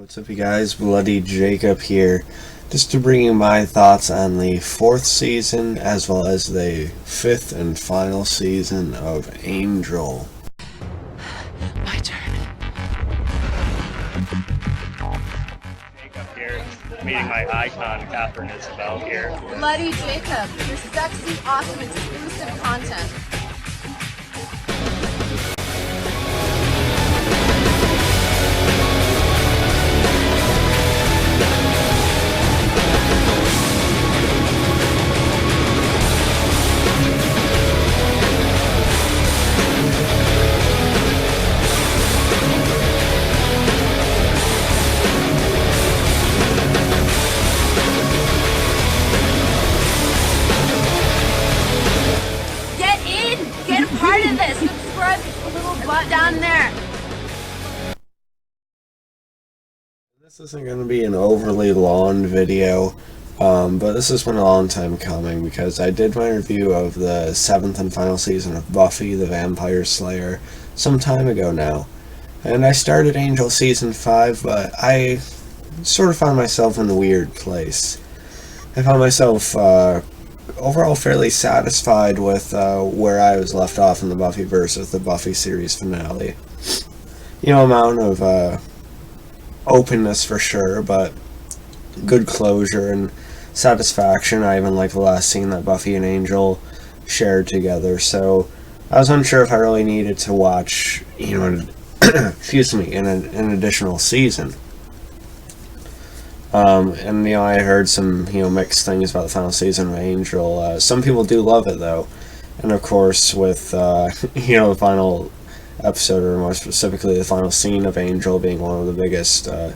What's up, you guys? Bloody Jacob here, just to bring you my thoughts on the 4th season as well as the 5th and final season of Angel. My turn. Jacob here, meeting my icon, Catherine Isabel here. Bloody Jacob, your sexy, awesome, exclusive content. Part of this. Subscribe to the little butt down there. This isn't going to be an overly long video, but this has been a long time coming because I did my review of the 7th and final season of Buffy the Vampire Slayer some time ago now. And I started Angel Season 5, but I sort of found myself in a weird place. I found myself overall fairly satisfied with where I was left off in the Buffyverse with the Buffy series finale. You know, amount of openness for sure, but good closure and satisfaction. I even like the last scene that Buffy and Angel shared together, so I was unsure if I really needed to watch, you know, excuse me, an additional season. And you know, I heard some, you know, mixed things about the final season of Angel. Some people do love it though, and of course with you know, the final episode, or more specifically the final scene of Angel being one of the biggest you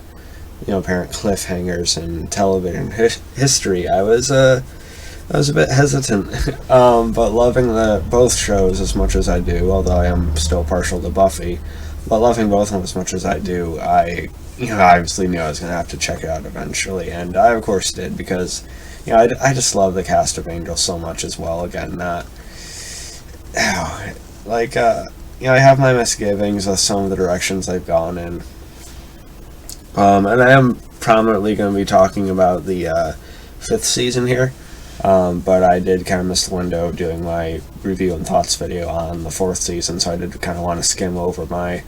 know, apparent cliffhangers in television history, I was a bit hesitant, but loving both shows as much as I do, although I am still partial to Buffy, but loving both of them as much as I do, I obviously knew I was going to have to check it out eventually, and I of course did, because, you know, I just love the cast of Angel so much as well. Again, not, like, you know, I have my misgivings with some of the directions they've gone in, and I am prominently going to be talking about the 5th season here, but I did kind of miss the window of doing my review and thoughts video on the 4th season, so I did kind of want to skim over my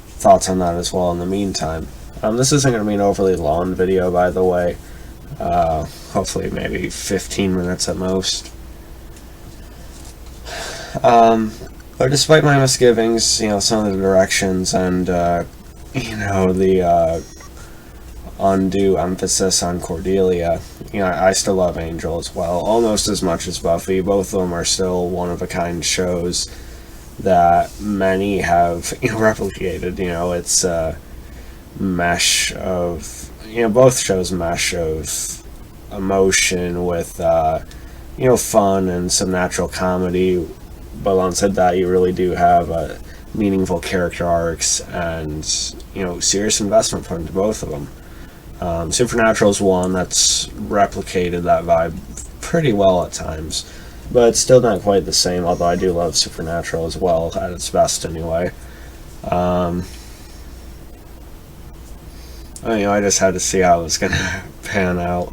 thoughts on that as well in the meantime. This isn't going to be an overly long video, by the way. Hopefully maybe 15 minutes at most. But despite my misgivings, you know, some of the directions and, you know, the undue emphasis on Cordelia, you know, I still love Angel as well, almost as much as Buffy. Both of them are still one-of-a-kind shows that many have, you know, replicated. You know, it's a mesh of, you know, both shows mesh of emotion with, you know, fun and some natural comedy, but alongside that you really do have meaningful character arcs and, you know, serious investment put into both of them. Supernatural is one that's replicated that vibe pretty well at times, but it's still not quite the same, although I do love Supernatural as well, at its best anyway. You know, I just had to see how it was going to pan out.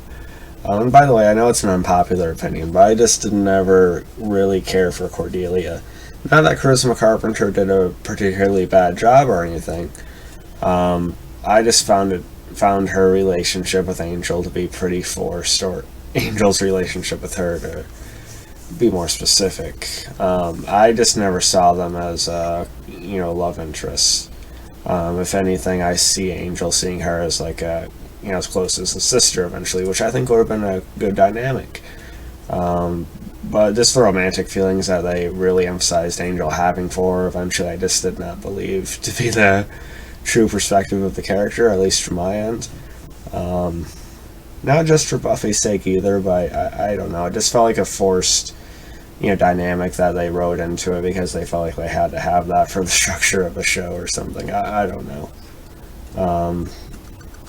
And by the way, I know it's an unpopular opinion, but I just didn't ever really care for Cordelia. Not that Charisma Carpenter did a particularly bad job or anything. I just found her relationship with Angel to be pretty forced, or Angel's relationship with her to be more specific. I just never saw them as, you know, love interests. If anything, I see Angel seeing her as like a, you know, as close as a sister eventually, which I think would have been a good dynamic. But just the romantic feelings that they really emphasized Angel having for her eventually, I just did not believe to be the true perspective of the character, at least from my end. Not just for Buffy's sake either, but I don't know, it just felt like a forced, you know, dynamic that they wrote into it because they felt like they had to have that for the structure of the show or something. I don't know.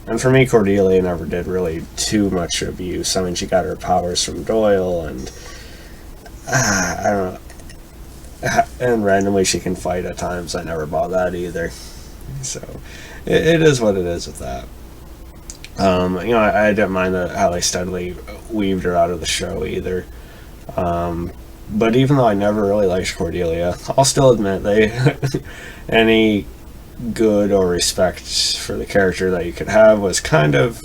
And for me, Cordelia never did really too much abuse. I mean, she got her powers from Doyle, and I don't know. And randomly she can fight at times. I never bought that either. So, it is what it is with that. I didn't mind how they steadily weaved her out of the show either. But even though I never really liked Cordelia, I'll still admit any good or respect for the character that you could have was kind of,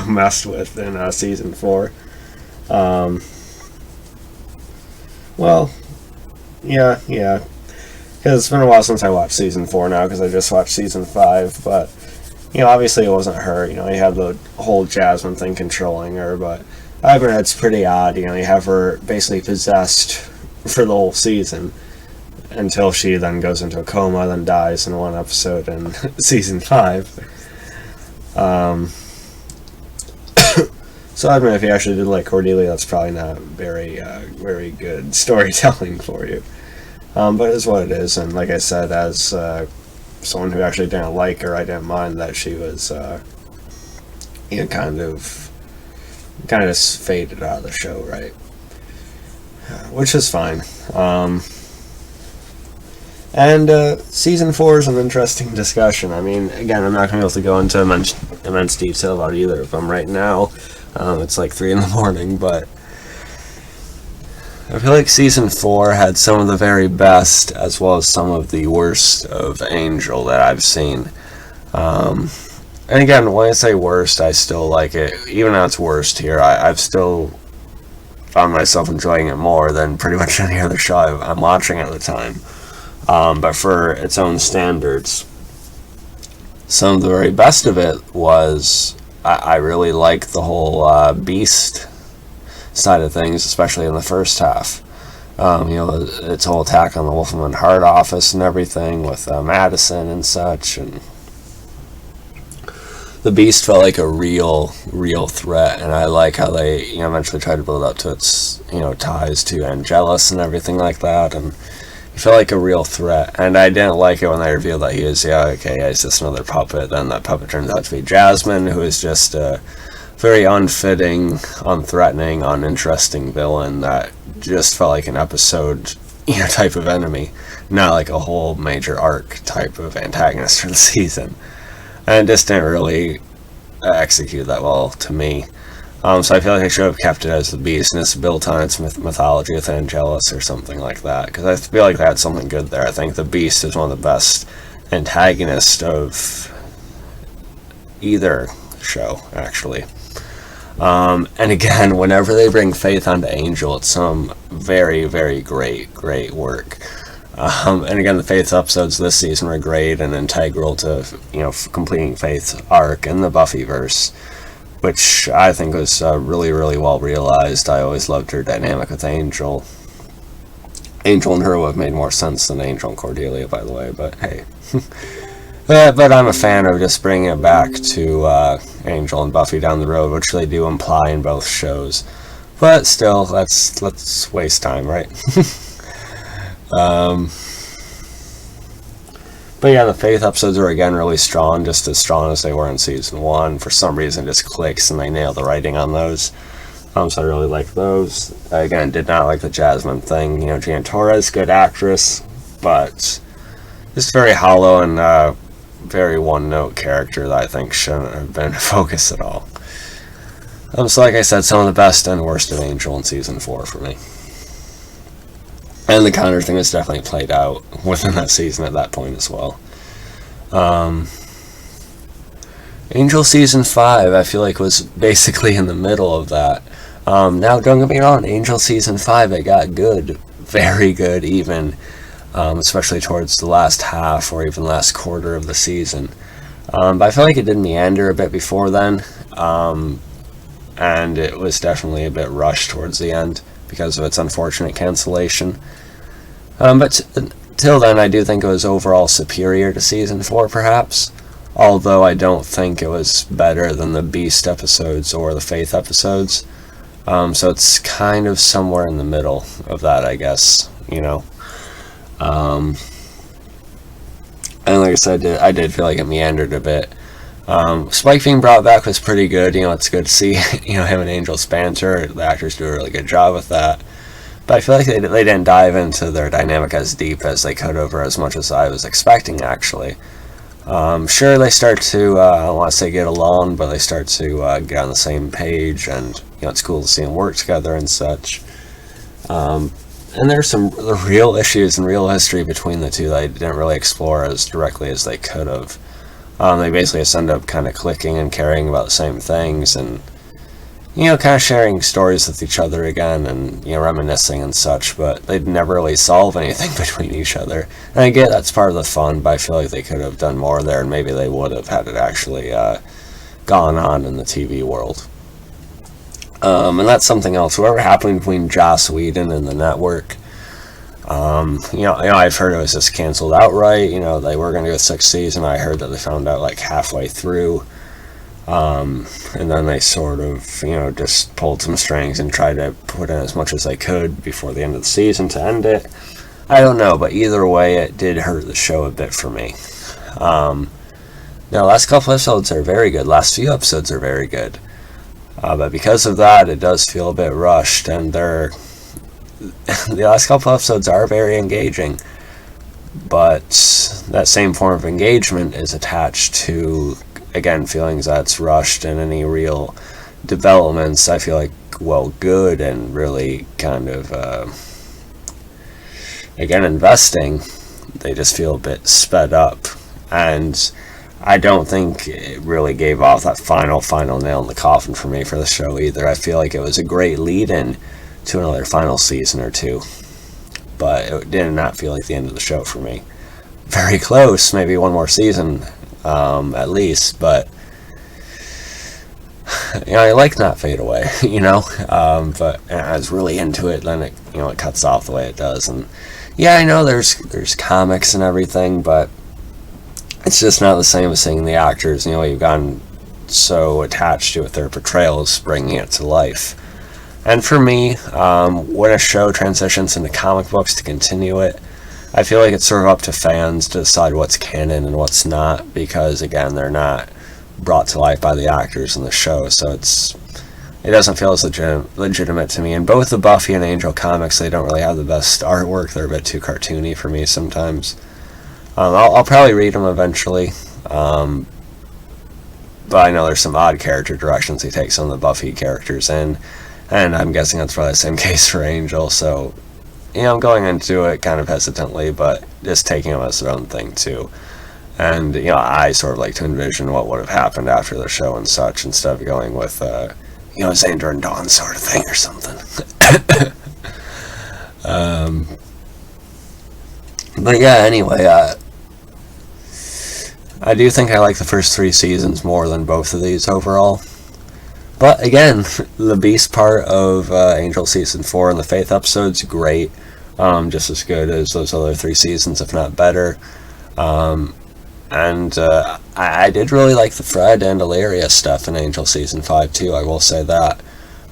messed with in season 4. Well, yeah, because it's been a while since I watched season 4 now, because I just watched season 5, but, obviously it wasn't her. You have the whole Jasmine thing controlling her, but I agree it's pretty odd. You have her basically possessed for the whole season until she then goes into a coma, then dies in one episode in season 5. So I admit, if you actually did like Cordelia, that's probably not very good storytelling for you. But it is what it is, and like I said, as someone who actually didn't like her, I didn't mind that she was, kind of just faded out of the show, right? Which is fine. And season 4 is an interesting discussion. I mean, again, I'm not going to be able to go into immense detail about either of them right now. It's like 3 in the morning, but I feel like season 4 had some of the very best as well as some of the worst of Angel that I've seen. And again, when I say worst, I still like it. Even though it's worst here, I've still found myself enjoying it more than pretty much any other show I'm watching at the time. But for its own standards, some of the very best of it was I really like the whole Beast side of things, especially in the first half. Its whole attack on the Wolfman Hart office and everything with Madison and such, and the Beast felt like a real threat, and I like how they eventually tried to build up to its ties to Angelus and everything like that, and it felt like a real threat. And I didn't like it when they revealed that he's just another puppet. Then that puppet turns out to be Jasmine, who is just a very unfitting, unthreatening, uninteresting villain that just felt like an episode type of enemy, not like a whole major arc type of antagonist for the season. And it just didn't really execute that well to me. So I feel like I should have kept it as the Beast, and it's built on its mythology with Angelus or something like that, because I feel like that's something good there. I think the Beast is one of the best antagonists of either show, actually. And again, whenever they bring Faith onto Angel, it's some very, very great work. And again, the Faith episodes this season were great and integral to completing Faith's arc in the Buffyverse, which I think was really well realized. I always loved her dynamic with Angel. Angel and her would have made more sense than Angel and Cordelia, by the way, but hey. But I'm a fan of just bringing it back to Angel and Buffy down the road, which they do imply in both shows. But still, let's waste time, right? But yeah, the Faith episodes were again really strong, just as strong as they were in season 1. For some reason, it just clicks, and they nail the writing on those. So I really like those. Again, did not like the Jasmine thing. Jan Torres, good actress, but just very hollow and very one-note character that I think shouldn't have been focused at all. So like I said, some of the best and worst of Angel in season 4 for me. And the counter thing was definitely played out within that season at that point as well. Angel season 5, I feel like, was basically in the middle of that. Now, don't get me wrong, Angel season 5, it got good. Very good, even. Especially towards the last half or even last quarter of the season. But I feel like it did meander a bit before then. And it was definitely a bit rushed towards the end because of its unfortunate cancellation. But till then, I do think it was overall superior to season 4, perhaps. Although I don't think it was better than the Beast episodes or the Faith episodes. So it's kind of somewhere in the middle of that, I guess, And like I said, I did feel like it meandered a bit. Spike being brought back was pretty good. It's good to see, him and Angel's banter. The actors do a really good job with that. But I feel like they didn't dive into their dynamic as deep as they could have, or as much as I was expecting, actually. Sure, they start to, I don't want to say get along, but they start to get on the same page, and it's cool to see them work together and such. And there's some real issues and real history between the two that I didn't really explore as directly as they could have. They basically just end up kind of clicking and caring about the same things, and kind of sharing stories with each other again, and reminiscing and such, but they'd never really solve anything between each other. And I get that's part of the fun, but I feel like they could have done more there, and maybe they would have had it actually gone on in the TV world. And that's something else. Whatever happened between Joss Whedon and the network, I've heard it was just canceled outright. They were going to do a 6th season. I heard that they found out like halfway through. And then they sort of, just pulled some strings and tried to put in as much as they could before the end of the season to end it. I don't know, but either way, it did hurt the show a bit for me. The last couple episodes are very good. Last few episodes are very good. But because of that, it does feel a bit rushed, and the last couple episodes are very engaging. But that same form of engagement is attached to, again, feelings that's rushed, and any real developments I feel like, good and really kind of, again, investing, they just feel a bit sped up. And I don't think it really gave off that final nail in the coffin for me for the show either. I feel like it was a great lead-in to another final season or two, but it did not feel like the end of the show for me. Very close, maybe one more season at least, but I like Not Fade Away, but I was really into it, then it it cuts off the way it does. And I know there's comics and everything, but it's just not the same as seeing the actors. You've gotten so attached to it, their portrayals, bringing it to life. And for me, when a show transitions into comic books to continue it, I feel like it's sort of up to fans to decide what's canon and what's not, because again, they're not brought to life by the actors in the show, so it doesn't feel as legitimate to me. And both the Buffy and Angel comics, they don't really have the best artwork. They're a bit too cartoony for me sometimes. I'll probably read them eventually, but I know there's some odd character directions he takes some of the Buffy characters in, and I'm guessing that's probably the same case for Angel, so I'm going into it kind of hesitantly, but just taking them as their own thing too. And I sort of like to envision what would have happened after the show and such, instead of going with Xander and Dawn sort of thing or something. But anyway, I do think I like the first 3 seasons more than both of these overall. But again, the Beast part of Angel Season 4 and the Faith episode's great. Just as good as those other 3 seasons, if not better. And I did really like the Fred and Illyria stuff in Angel Season 5 too, I will say that.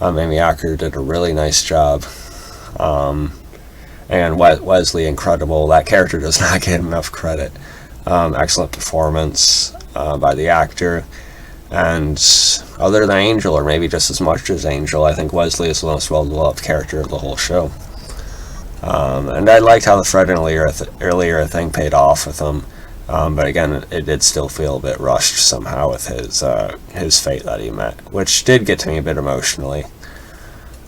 Amy Acker did a really nice job. And Wesley, incredible. That character does not get enough credit. Excellent performance by the actor. And other than Angel, or maybe just as much as Angel, I think Wesley is the most well-developed character of the whole show. And I liked how the Fred and Illyria thing paid off with him. But again, it did still feel a bit rushed somehow with his fate that he met, which did get to me a bit emotionally,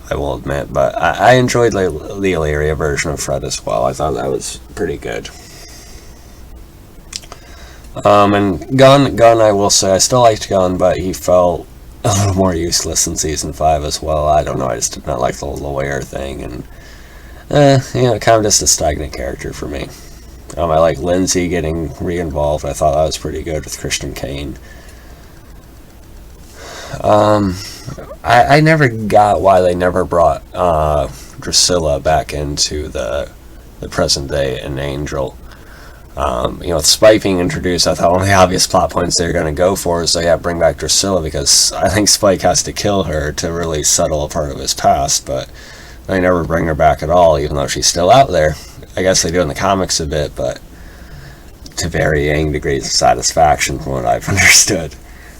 I will admit. But I enjoyed the Illyria version of Fred as well. I thought that was pretty good. And Gunn, I will say, I still liked Gunn, but he felt a little more useless in Season 5 as well. I don't know, I just did not like the lawyer thing, and kind of just a stagnant character for me. I like Lindsay getting re-involved. I thought that was pretty good with Christian Kane. I never got why they never brought Drusilla back into the present day in Angel. With Spike being introduced, I thought one of the obvious plot points they were going to go for is bring back Drusilla, because I think Spike has to kill her to really settle a part of his past, but they never bring her back at all, even though she's still out there. I guess they do in the comics a bit, but to varying degrees of satisfaction from what I've understood.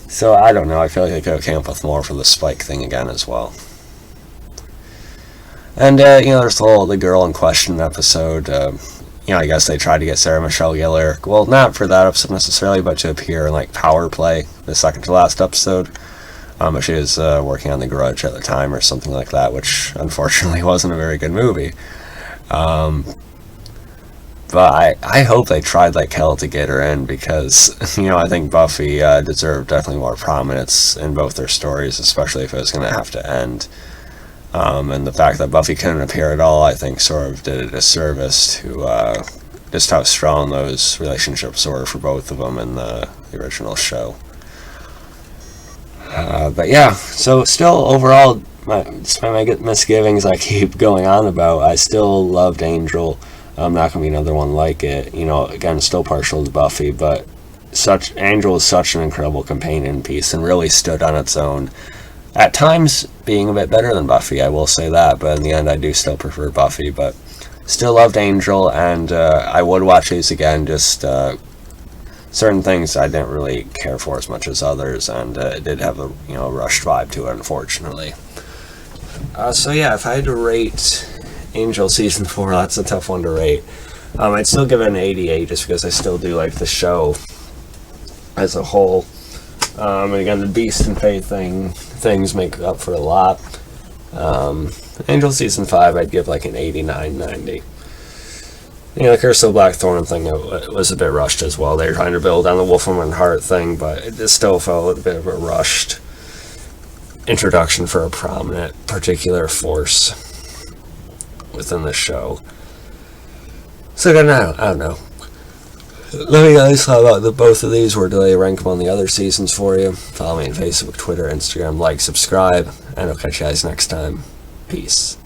So I don't know, I feel like they could have came up with more for the Spike thing again as well. And there's the girl in question episode. I guess they tried to get Sarah Michelle Gellar, well, not for that episode necessarily, but to appear in, like, Power Play, the second to last episode. But she was working on The Grudge at the time or something like that, which unfortunately wasn't a very good movie. But I hope they tried like hell to get her in, because, I think Buffy deserved definitely more prominence in both their stories, especially if it was going to have to end. And the fact that Buffy couldn't appear at all, I think, sort of did a disservice to just how strong those relationships were for both of them in the original show. But yeah, so still overall, despite my misgivings I keep going on about, I still loved Angel. Not going to be another one like it. Again, still partial to Buffy, but Angel is such an incredible companion piece and really stood on its own. At times, being a bit better than Buffy, I will say that, but in the end, I do still prefer Buffy, but still loved Angel, and I would watch these again, just certain things I didn't really care for as much as others, and it did have a rushed vibe to it, unfortunately. So yeah, if I had to rate Angel Season 4, that's a tough one to rate. I'd still give it an 88, just because I still do like the show as a whole. And again, the Beast and Faith things make up for a lot. Angel Season 5, I'd give like an 89, 90. The Curse of the Blackthorn thing was a bit rushed as well. They were trying to build on the Wolfwoman Heart thing, but it just still felt a bit of a rushed introduction for a prominent particular force within the show. So I don't know. Let me guys talk about both of these. Where do they rank them on the other seasons for you? Follow me on Facebook, Twitter, Instagram, like, subscribe, and I'll catch you guys next time. Peace.